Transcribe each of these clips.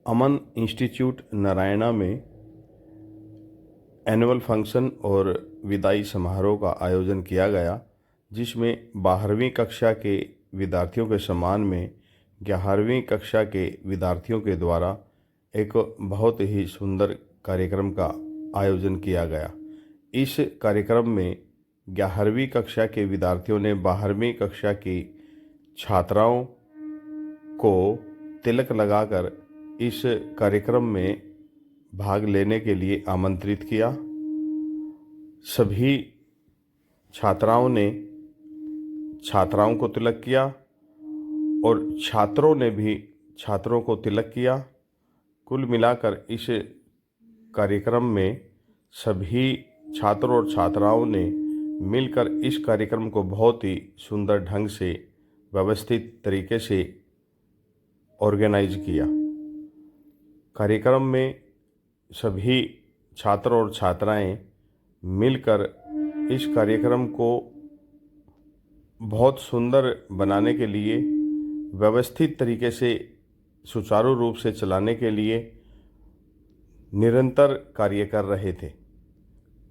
अमन institute Narayana में annual function और विदाई समारोह का आयोजन किया गया, जिसमें 12वीं कक्षा के विद्यार्थियों के सम्मान में 11वीं कक्षा के विद्यार्थियों के द्वारा एक बहुत ही सुंदर कार्यक्रम का आयोजन किया गया। इस कार्यक्रम में 11वीं कक्षा के विद्यार्थियों ने 12वीं कक्षा की छात्राओं को तिलक लगाकर इस कार्यक्रम में भाग लेने के लिए आमंत्रित किया। सभी छात्राओं ने छात्राओं को तिलक किया और छात्रों ने भी छात्रों को तिलक किया। कुल मिलाकर इस कार्यक्रम में सभी छात्रों और छात्राओं ने मिलकर इस कार्यक्रम को बहुत ही सुंदर ढंग से व्यवस्थित तरीके से ऑर्गेनाइज किया। कार्यक्रम में सभी छात्र और छात्राएं मिलकर इस कार्यक्रम को बहुत सुंदर बनाने के लिए, व्यवस्थित तरीके से सुचारू रूप से चलाने के लिए निरंतर कार्य कर रहे थे।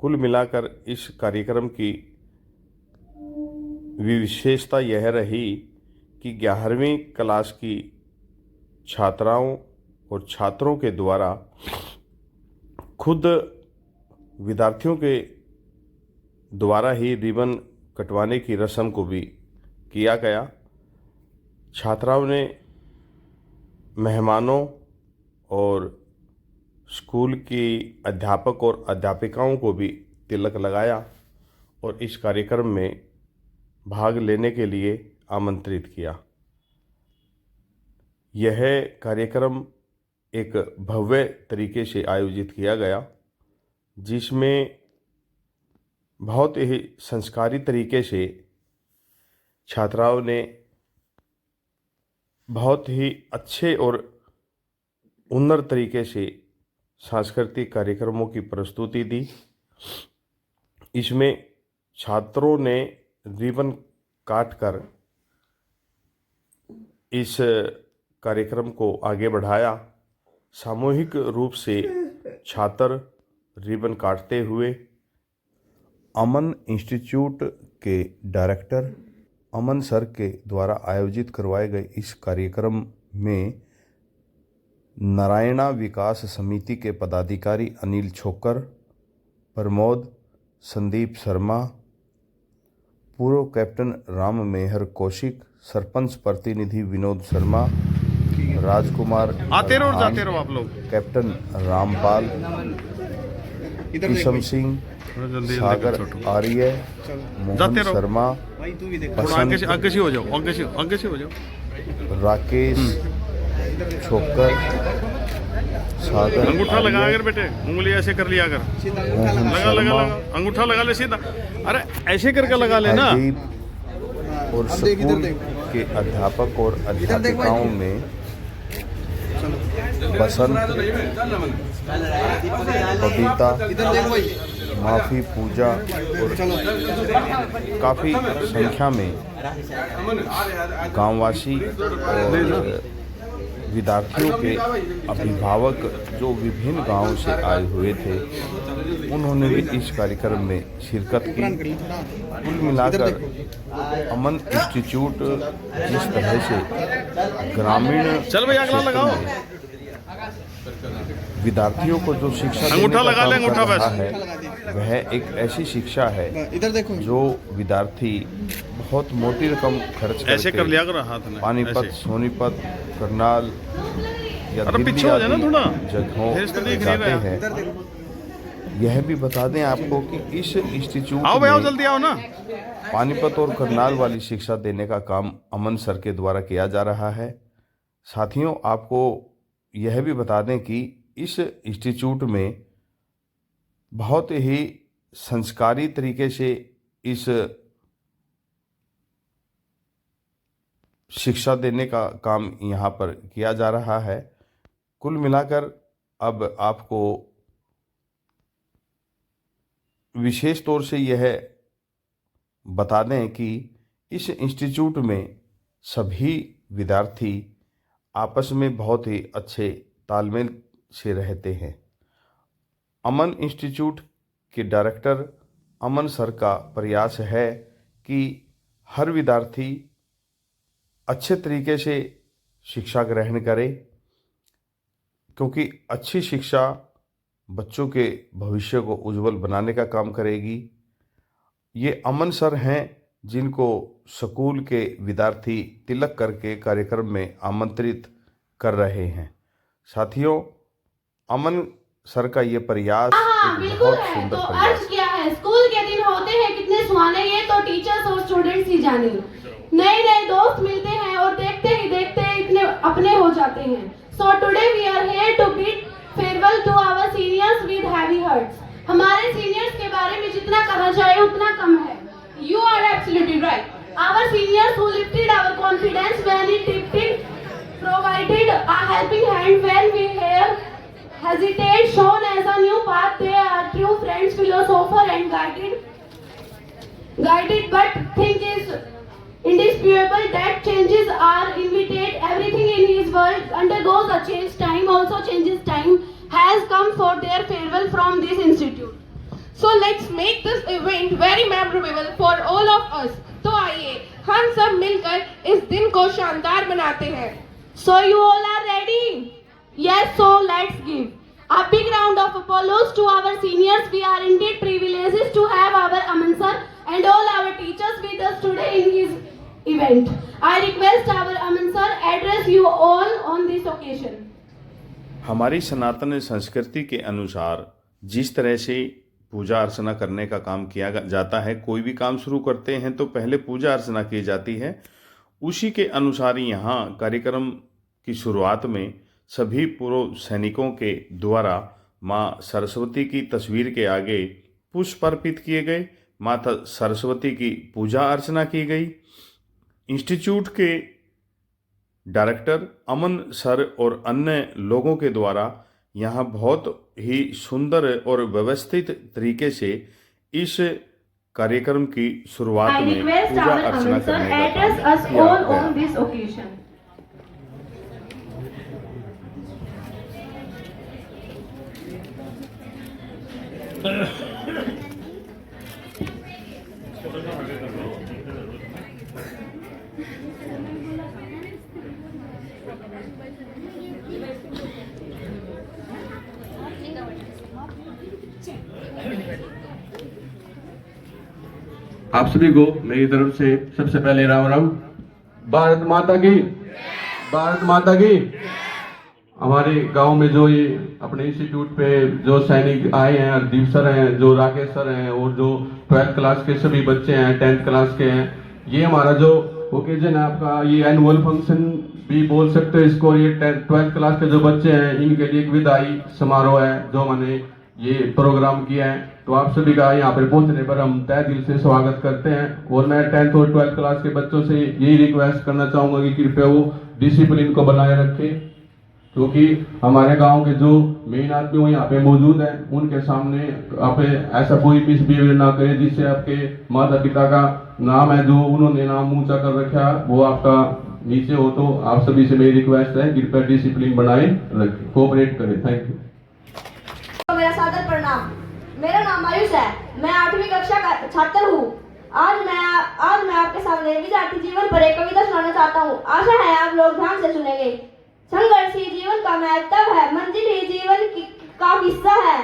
कुल मिलाकर इस कार्यक्रम की विशेषता यह रही कि 11वीं क्लास की छात्राओं और छात्रों के द्वारा खुद विद्यार्थियों के द्वारा ही रिबन कटवाने की रस्म को भी किया गया। छात्राओं ने मेहमानों और स्कूल की अध्यापक और अध्यापिकाओं को भी तिलक लगाया और इस कार्यक्रम में भाग लेने के लिए आमंत्रित किया। यह कार्यक्रम एक भव्य तरीके से आयोजित किया गया, जिसमें बहुत ही संस्कारी तरीके से छात्राओं ने बहुत ही अच्छे और उन्नत तरीके से सांस्कृतिक कार्यक्रमों की प्रस्तुति दी। इसमें छात्रों ने रिबन काटकर इस कार्यक्रम को आगे बढ़ाया। सामूहिक रूप से छात्र रिबन काटते हुए अमन इंस्टीट्यूट के डायरेक्टर अमन सर के द्वारा आयोजित करवाए गए इस कार्यक्रम में नारायणा विकास समिति के पदाधिकारी अनिल छोकर, प्रमोद, संदीप शर्मा, पूर्व कैप्टन राम मेहर कौशिक, सरपंच प्रतिनिधि विनोद शर्मा, राजकुमार आते रहो जाते रहो आप लोग, कैप्टन रामपाल, किशम सिंह, सागर आर्य, मोहन शर्मा, आगे से हो जाओ, आगे से हो जाओ, राकेश छोकर, सागर, अंगूठा लगा कर बेटे, उंगली ऐसे कर लिया कर, लगा लगा लगा, अंगूठा लगा ले सीधा, अरे ऐसे करके लगा लेना। और स्कूल के अध्यापक और अध्यापिकाओं में बसंत, बबीता, माफी, पूजा और काफ़ी संख्या में गांववासी और विद्यार्थियों के अभिभावक जो विभिन्न गांवों से आए हुए थे, उन्होंने भी इस कार्यक्रम में शिरकत की। कुल मिलाकर अमन इंस्टीट्यूट जिस तरह से ग्रामीण विद्यार्थियों को जो शिक्षा अंगूठा लगा ले, अंगूठा रहा है, वह एक ऐसी शिक्षा है जो विद्यार्थी बहुत मोटी रकम खर्च ऐसे कर लिया करो हाथ में, पानीपत, सोनीपत, करनाल या दिल्ली आदि जगहों जाते हैं। यह भी बता दें आपको कि इस इंस्टीट्यूट में जल्दी आओ ना, पानीपत और करनाल वाली शिक्षा देने का काम अमन सर के द्वारा किया जा रहा है। साथियों, आपको यह भी बता दें कि इस इंस्टीट्यूट में बहुत ही संस्कारी तरीके से इस शिक्षा देने का काम यहाँ पर किया जा रहा है। कुल मिलाकर अब आपको विशेष तौर से यह बता दें कि इस इंस्टीट्यूट में सभी विद्यार्थी आपस में बहुत ही अच्छे तालमेल से रहते हैं। अमन इंस्टीट्यूट के डायरेक्टर अमन सर का प्रयास है कि हर विद्यार्थी अच्छे तरीके से शिक्षा ग्रहण करे, क्योंकि अच्छी शिक्षा बच्चों के भविष्य को उज्जवल बनाने का काम करेगी। ये अमन सर हैं जिनको स्कूल के विद्यार्थी तिलक करके कार्यक्रम में आमंत्रित कर रहे हैं। साथियों, अमन सर का ये प्रयास एक बहुत सुंदर तो प्रयास अर्ज क्या है, स्कूल के दिन होते हैं कितने सुहाने, ये तो टीचर्स और स्टूडेंट्स ही जाने। नए नए दोस्त मिलते हैं और देखते ही देखते इतने अपने हो जाते हैं। So today we are here to bid farewell to our seniors with heavy hearts. हमारे सीनियर्स के बारे में जितना कहा जाए उतना कम है। You are absolutely right. Our seniors who lifted our confidence when it lifted, provided a helping hand when we here hesitate, shown as a new path. They are true friends, philosopher and guided. But thing is indisputable that changes are inevitable. Everything in his world undergoes a change. Time also changes. Time has come for their farewell from this institute. So let's make this event very memorable for all of us. तो आइए हम सब मिलकर इस दिन को शानदार बनाते हैं। So you all are ready? Yes, so let's give a big round of applause to our seniors. We are indeed privileged to have our Aman sir and all our teachers with us today in his event. I request our Aman sir address you all on this occasion. हमारी सनातन संस्कृति के अनुसार जिस तरह से पूजा अर्चना करने का काम किया जाता है, कोई भी काम शुरू करते हैं तो पहले पूजा अर्चना की जाती है, उसी के अनुसार यहाँ कार्यक्रम की शुरुआत में सभी पूर्व सैनिकों के द्वारा माँ सरस्वती की तस्वीर के आगे पुष्प अर्पित किए गए, माता सरस्वती की पूजा अर्चना की गई। इंस्टीट्यूट के डायरेक्टर अमन सर और अन्य लोगों के द्वारा यहाँ बहुत ही सुंदर और व्यवस्थित तरीके से इस कार्यक्रम की शुरुआत में पूजा अर्चना करने का काम किया गया। आप सभी को मेरी तरफ से सबसे पहले राम राम। भारत माता की, भारत माता की। हमारे गांव में जो ये अपने इंस्टीट्यूट पे जो सैनिक आए हैं, हरदीप सर हैं, जो राकेश सर हैं और जो 12th क्लास के सभी बच्चे हैं, 10th क्लास के हैं, ये हमारा जो ओकेजन है आपका, ये एनुअल फंक्शन भी बोल सकते हो इसको। ये 12th क्लास के जो बच्चे हैं इनके लिए एक विदाई समारोह है जो मैंने ये प्रोग्राम किया है। तो आप सभी का यहाँ पर पहुंचने पर हम तहे दिल से स्वागत करते हैं। और मैं 10th और 12th क्लास के बच्चों से यही रिक्वेस्ट करना चाहूँगा कि कृपया वो डिसिप्लिन को बनाए रखें, क्योंकि हमारे गांव के जो मेन आदमी यहाँ पे मौजूद हैं उनके सामने आप ऐसा कोई मिसबिहेवियर ना करें जिससे आपके माता पिता का नाम है जो उन्होंने नाम ऊंचा कर रखा वो आपका नीचे हो। तो आप सभी से मेरी रिक्वेस्ट है कृपया डिसिप्लिन बनाए रखें, कोऑपरेट करें। Thank you. मेरा सादर प्रणाम। मेरा नाम आयुष है, मैं 8वीं कक्षा का छात्र हूँ। आज मैं आपके सामने विद्यार्थी जीवन पर एक कविता सुनाना चाहता हूँ। आशा है आप लोग ध्यान से सुनेंगे। संघर्ष ही जीवन का महत्व है, मंजिल ही जीवन का हिस्सा है।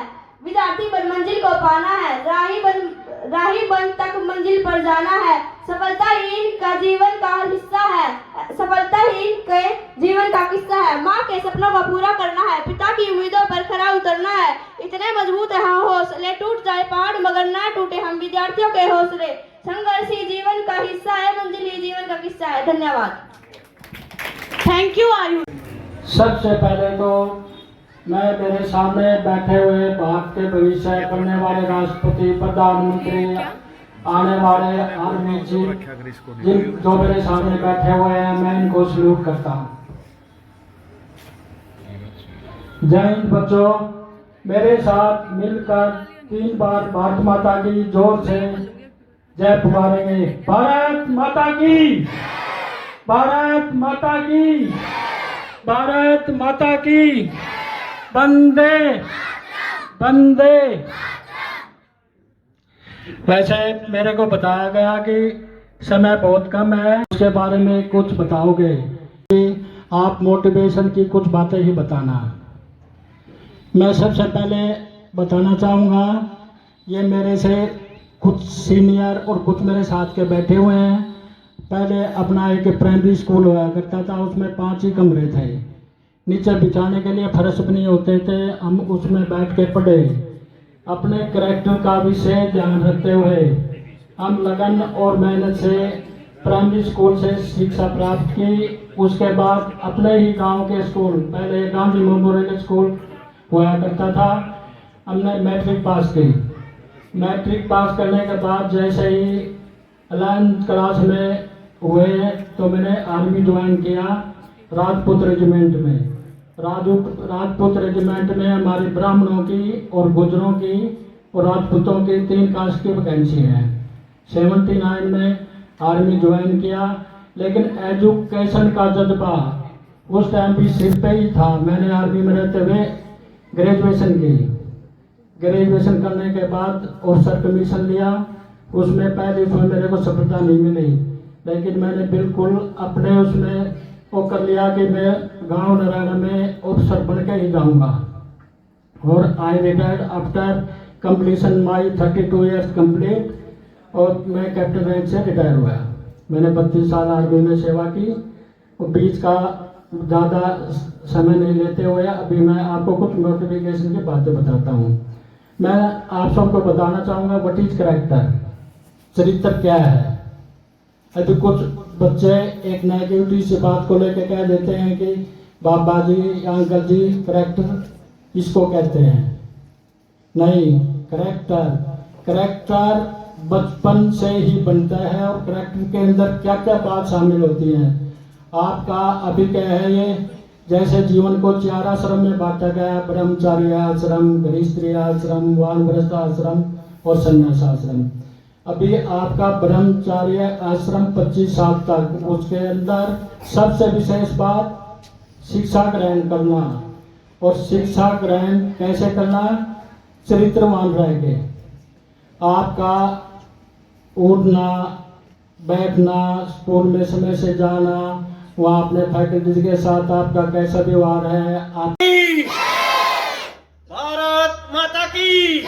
विद्यार्थी पर मंजिल को पाना है, राही बन तक मंजिल पर जाना है। सफलता ही इनका जीवन का हिस्सा है, सफलता ही इनके जीवन का किस्सा है। माँ के सपनों को पूरा करना है, पिता की उम्मीदों पर खरा उतरना है। इतने मजबूत है हाँ हौसले, टूट जाए पहाड़ मगर ना टूटे हम विद्यार्थियों के हौसले। संघर्ष ही जीवन का हिस्सा है, मंजिल ही जीवन का किस्सा है। धन्यवाद। Thank you Ayush. सबसे पहले तो मैं मेरे सामने बैठे हुए भारत के भविष्य बनने वाले राष्ट्रपति, प्रधानमंत्री, आने वाले आर्मी चीफ जो मेरे सामने बैठे हुए हैं, मैं इनको सल्यूट करता हूँ। जय हिंद बच्चों, मेरे साथ मिलकर 3 बार भारत माता की जोर से जय पुकारेंगे। भारत माता की, भारत माता की। भारत माता की वंदे वंदे। वैसे मेरे को बताया गया कि समय बहुत कम है, उसके बारे में कुछ बताओगे कि आप मोटिवेशन की कुछ बातें ही बताना। मैं सबसे पहले बताना चाहूँगा, ये मेरे से कुछ सीनियर और कुछ मेरे साथ के बैठे हुए हैं। पहले अपना एक प्राइमरी स्कूल हुआ करता था, उसमें 5 ही कमरे थे, नीचे बिछाने के लिए फर्श भी नहीं होते थे। हम उसमें बैठ के पढ़े, अपने कैरेक्टर का विशेष ध्यान रखते हुए हम लगन और मेहनत से प्राइमरी स्कूल से शिक्षा प्राप्त की। उसके बाद अपने ही गांव के स्कूल, पहले गांधी मेमोरियल स्कूल हुआ करता था, हमने मैट्रिक पास की। मैट्रिक पास करने के बाद जैसे ही 11th क्लास में हुए तो मैंने आर्मी ज्वाइन किया राजपूत रेजिमेंट में। राजपूत रेजिमेंट में हमारी ब्राह्मणों की और गुजरों की और राजपूतों की 3 कास्ट की वैकेंसी है। 79 में आर्मी ज्वाइन किया, लेकिन एजुकेशन का जज्बा उस टाइम भी सिर पे ही था। मैंने आर्मी में रहते हुए ग्रेजुएशन की। ग्रेजुएशन करने के बाद ऑफिसर कमीशन लिया, उसमें पहले उसमें मेरे को सफलता नहीं मिली, लेकिन मैंने बिल्कुल अपने उसमें वो कर लिया कि मैं गांव नरायण में ऑफिसर बन के ही जाऊँगा। और आई रिटायर्ड आफ्टर कंप्लीशन माई 32 ईयर्स कंप्लीट, और मैं कैप्टन रैंक से रिटायर हुआ। मैंने 32 साल आर्मी में सेवा की, और बीच का ज़्यादा समय नहीं लेते हुए अभी मैं आपको कुछ नोटिफिकेशन की बातें बताता हूँ। मैं आप सबको बताना चाहूँगा व्हाट इज कैरेक्टर, चरित्र क्या है। अभी कुछ बच्चे एक नेगेटिविटी से बात को लेकर कह देते हैं कि बाबा जी या अंकल जी कैरेक्टर इसको कहते हैं। नहीं, कैरेक्टर बचपन से ही बनता है, और कैरेक्टर के अंदर क्या क्या बात शामिल होती हैं। आपका अभी क्या है, ये जैसे जीवन को 4 आश्रम में बांटा गया, ब्रह्मचार्य आश्रम, गृहस्थी आश्रम, वानप्रस्थ आश्रम और संन्यास आश्रम। अभी आपका ब्रह्मचार्य आश्रम 25 साल तक, उसके अंदर सबसे विशेष बात शिक्षा ग्रहण करना। और शिक्षा ग्रहण कैसे करना, चरित्रवान रह के। आपका उठना बैठना, स्कूल में समय से जाना, वहाँ अपने फैकल्टीज के साथ आपका कैसा व्यवहार है। आप भारत माता की।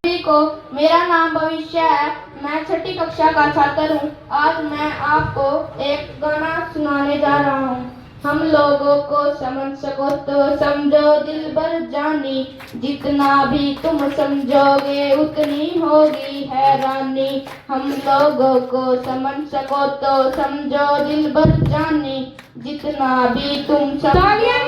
सभी को मेरा नाम भविष्य है, मैं 6ठी कक्षा का छात्र हूँ। आज मैं आपको एक गाना सुनाने जा रहा हूँ। हम लोगों को समझ सको तो समझो दिल भर जानी, जितना भी तुम समझोगे उतनी होगी हैरानी। हम लोगों को समझ सको तो समझो दिल भर जानी, जितना भी तुम समझोगे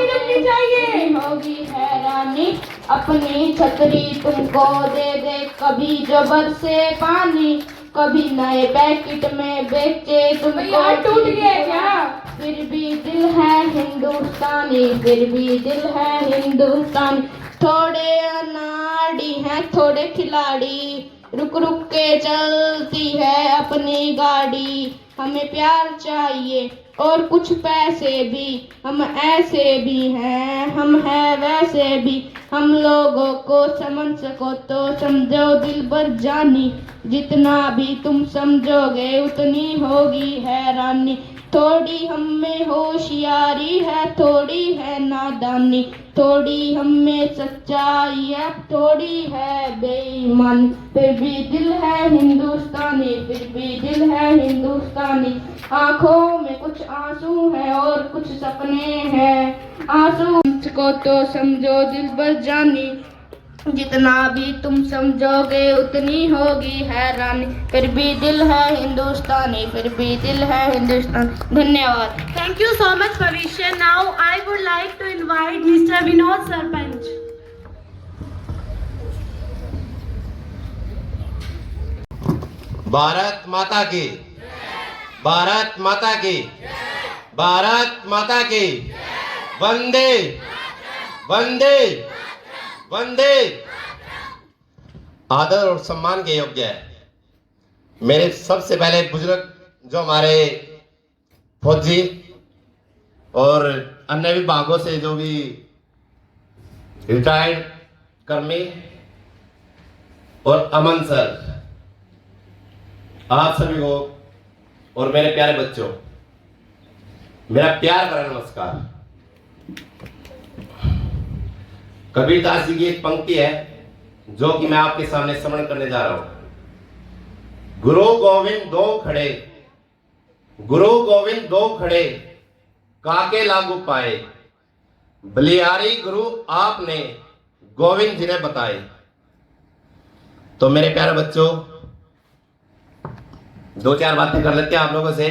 होगी हैरानी। अपनी छतरी तुमको दे दे कभी जबर से पानी, कभी नए पैकेट में बेचे तुमको टूट गया क्या, फिर भी दिल है हिंदुस्तानी, फिर भी दिल है हिंदुस्तानी। थोड़े अनाड़ी हैं थोड़े खिलाड़ी, रुक रुक के चलती है अपनी गाड़ी। हमें प्यार चाहिए और कुछ पैसे भी, हम ऐसे भी हैं हम हैं वैसे भी। हम लोगों को समझ सको तो समझो दिल भर जानी, जितना भी तुम समझोगे उतनी होगी हैरानी। थोड़ी हम में होशियारी है थोड़ी है नादानी, थोड़ी हम में सच्चाई है थोड़ी है बेईमानी। फिर भी दिल है हिंदुस्तानी, फिर भी दिल है हिंदुस्तानी। आँखों में कुछ आंसू है और कुछ सपने हैं, आंसू को तो समझो दिल भर जानी, जितना भी तुम समझोगे उतनी होगी हैरानी। फिर भी दिल है हिंदुस्तानी, फिर भी दिल है हिंदुस्तानी। धन्यवाद। Thank you so much, Bhavishya. Now I would like to invite Mr. Vinod Sarpanch. Bharat माता की, भारत माता की, भारत माता की। वंदे वंदे वंदे। आदर और सम्मान के योग्य है मेरे सबसे पहले बुजुर्ग जो हमारे फौजी और अन्य विभागों से जो भी रिटायर्ड कर्मी और अमन सर, आप सभी को और मेरे प्यारे बच्चों, मेरा प्यार भरा नमस्कार। कबीरदास जी की एक पंक्ति है जो कि मैं आपके सामने स्मरण करने जा रहा हूं। गुरु गोविंद दो खड़े, गुरु गोविंद दो खड़े, काके लागू पाए, बलिहारी गुरु आपने गोविंद जी ने बताए। तो मेरे प्यारे बच्चों, दो चार बातें कर लेते हैं आप लोगों से।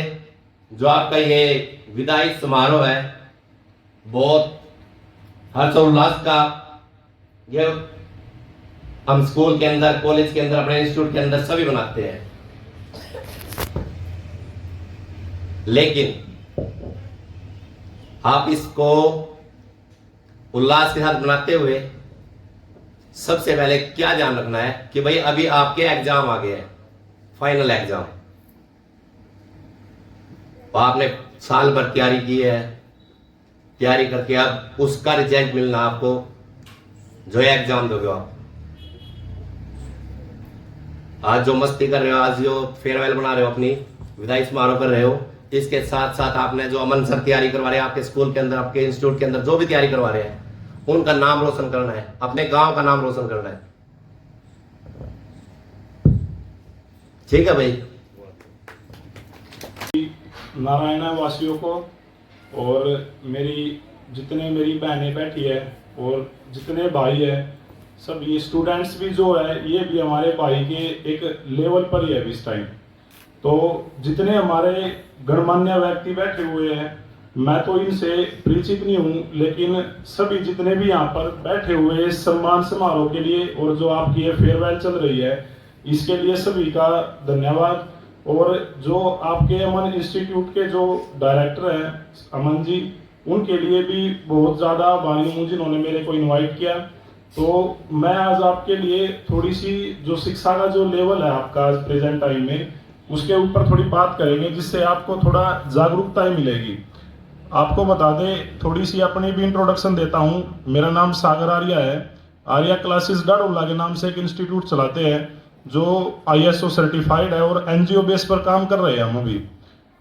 जो आपका ये विदाई समारोह है, बहुत हर्षोल्लास का, ये हम स्कूल के अंदर, कॉलेज के अंदर, अपने इंस्टीट्यूट के अंदर सभी मनाते हैं। लेकिन आप इसको उल्लास के साथ मनाते हुए सबसे पहले क्या ध्यान रखना है कि भाई अभी आपके एग्जाम आ गए हैं, फाइनल एग्जाम। आपने साल भर तैयारी की है, तैयारी करके अब उसका रिजल्ट मिलना आपको, जो एग्जाम दोगे आप। आज जो मस्ती कर रहे हो, आज जो फेयरवेल बना रहे हो, अपनी विदाई समारोह कर रहे हो, इसके साथ साथ आपने जो अमन सर तैयारी करवा रहे हैं आपके स्कूल के अंदर, आपके इंस्टीट्यूट के अंदर जो भी तैयारी करवा रहे हैं, उनका नाम रोशन करना है, अपने गांव का नाम रोशन करना है। ठीक है भाई। नारायणा वासियों को और जितने मेरी बहनें बैठी है और जितने भाई है, सब ये स्टूडेंट्स भी जो है, ये भी हमारे भाई के एक लेवल पर ही है इस टाइम। तो जितने हमारे गणमान्य व्यक्ति बैठे हुए हैं, मैं तो इनसे परिचित नहीं हूँ, लेकिन सभी जितने भी यहाँ पर बैठे हुए हैं सम्मान समारोह के लिए, और जो आपकी ये फेयरवेल चल रही है, इसके लिए सभी का धन्यवाद। और जो आपके अमन इंस्टीट्यूट के जो डायरेक्टर हैं अमन जी, उनके लिए भी बहुत ज़्यादा आभारी हूँ जिन्होंने मेरे को इनवाइट किया। तो मैं आज आपके लिए थोड़ी सी जो शिक्षा का जो लेवल है आपका आज प्रेजेंट टाइम में, उसके ऊपर थोड़ी बात करेंगे, जिससे आपको थोड़ा जागरूकता ही मिलेगी। आपको बता दें, थोड़ी सी अपनी भी इंट्रोडक्शन देता हूँ। मेरा नाम सागर आर्या है। आर्या क्लासेस डाडोला के नाम से एक इंस्टीट्यूट चलाते हैं जो ISO सर्टिफाइड है, और NGO बेस पर काम कर रहे हैं हम अभी।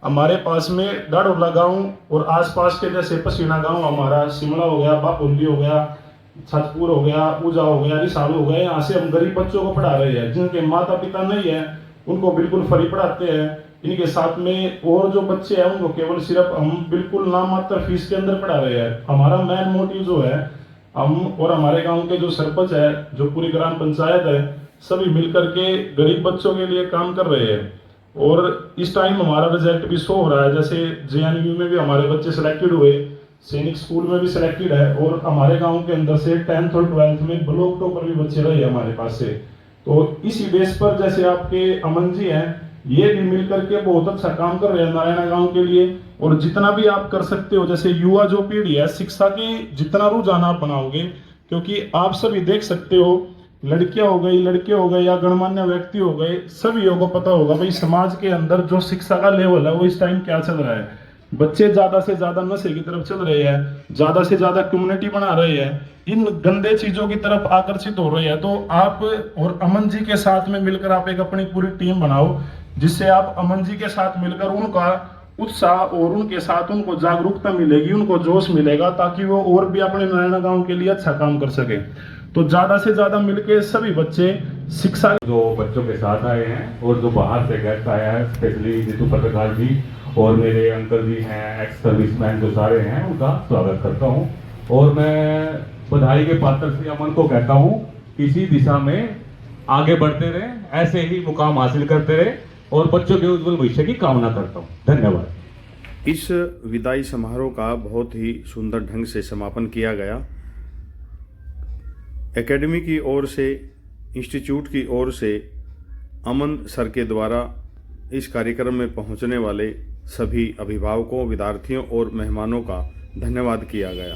हमारे पास में डाडोला गांव और आसपास के जैसे पसीना गांव हमारा, शिमला हो गया, बापुल्ली हो गया, छतपुर हो गया, ऊजा हो गया, रिसालू हो गया, यहाँ से हम गरीब बच्चों को पढ़ा रहे हैं। जिनके माता पिता नहीं है उनको बिल्कुल फ्री पढ़ाते हैं। इनके साथ में और जो बच्चे हैं उनको केवल सिर्फ हम बिल्कुल नाम मात्र फीस के अंदर पढ़ा रहे हैं। हमारा मेन मोटिव जो है, हम और हमारे गांव के जो सरपंच है, जो पूरी ग्राम पंचायत है, सभी मिलकर के गरीब बच्चों के लिए काम कर रहे हैं। और इस टाइम हमारा रिजल्ट भी शो हो रहा है। जैसे JNU में भी हमारे बच्चे सिलेक्टेड हुए, सैनिक स्कूल में भी सिलेक्टेड है, और हमारे गांव के अंदर से 10th और 12th में ब्लॉक टॉपर भी बच्चे रहे हमारे पास से। तो इसी बेस पर जैसे आपके अमन जी हैं, ये भी मिलकर के बहुत अच्छा काम कर रहे हैं नारायणा गांव के लिए। और जितना भी आप कर सकते हो, जैसे युवा जो पीढ़ी है, शिक्षा की जितना रुझान आप बनाओगे, क्योंकि आप सभी देख सकते हो, लड़कियां हो गई, लड़के हो गए, या गणमान्य व्यक्ति हो गए, सभी को पता होगा भाई समाज के अंदर जो शिक्षा का लेवल है वो इस टाइम क्या चल रहा है। बच्चे ज्यादा से ज्यादा नशे की तरफ चल रहे हैं, ज्यादा से ज्यादा कम्युनिटी बना रहे हैं, इन गंदे चीजों की तरफ आकर्षित हो रहे हैं। तो आप और अमन जी के साथ में मिलकर आप एक अपनी पूरी टीम बनाओ, जिससे आप अमन जी के साथ मिलकर उनका उत्साह और उनके साथ उनको जागरूकता मिलेगी, उनको जोश मिलेगा, ताकि वो और भी अपने नारायणा गांव के लिए अच्छा काम कर सके। तो ज्यादा से ज्यादा मिलके सभी बच्चे शिक्षा, जो बच्चों के साथ आए हैं और जो बाहर से गेस्ट आया है, स्पेशली जीतू पत्रकार जी और मेरे अंकल जी हैं, एक्स सर्विसमैन जो सारे हैं, उनका स्वागत करता हूं। और मैं बधाई के पात्र से अमन को कहता हूं, इसी दिशा में आगे बढ़ते रहे, ऐसे ही मुकाम हासिल करते रहे, और बच्चों के उज्जवल भविष्य की कामना करता हूं। धन्यवाद। इस विदाई समारोह का बहुत ही सुंदर ढंग से समापन किया गया। एकेडमी की ओर से, इंस्टीट्यूट की ओर से, अमन सर के द्वारा इस कार्यक्रम में पहुंचने वाले सभी अभिभावकों, विद्यार्थियों और मेहमानों का धन्यवाद किया गया।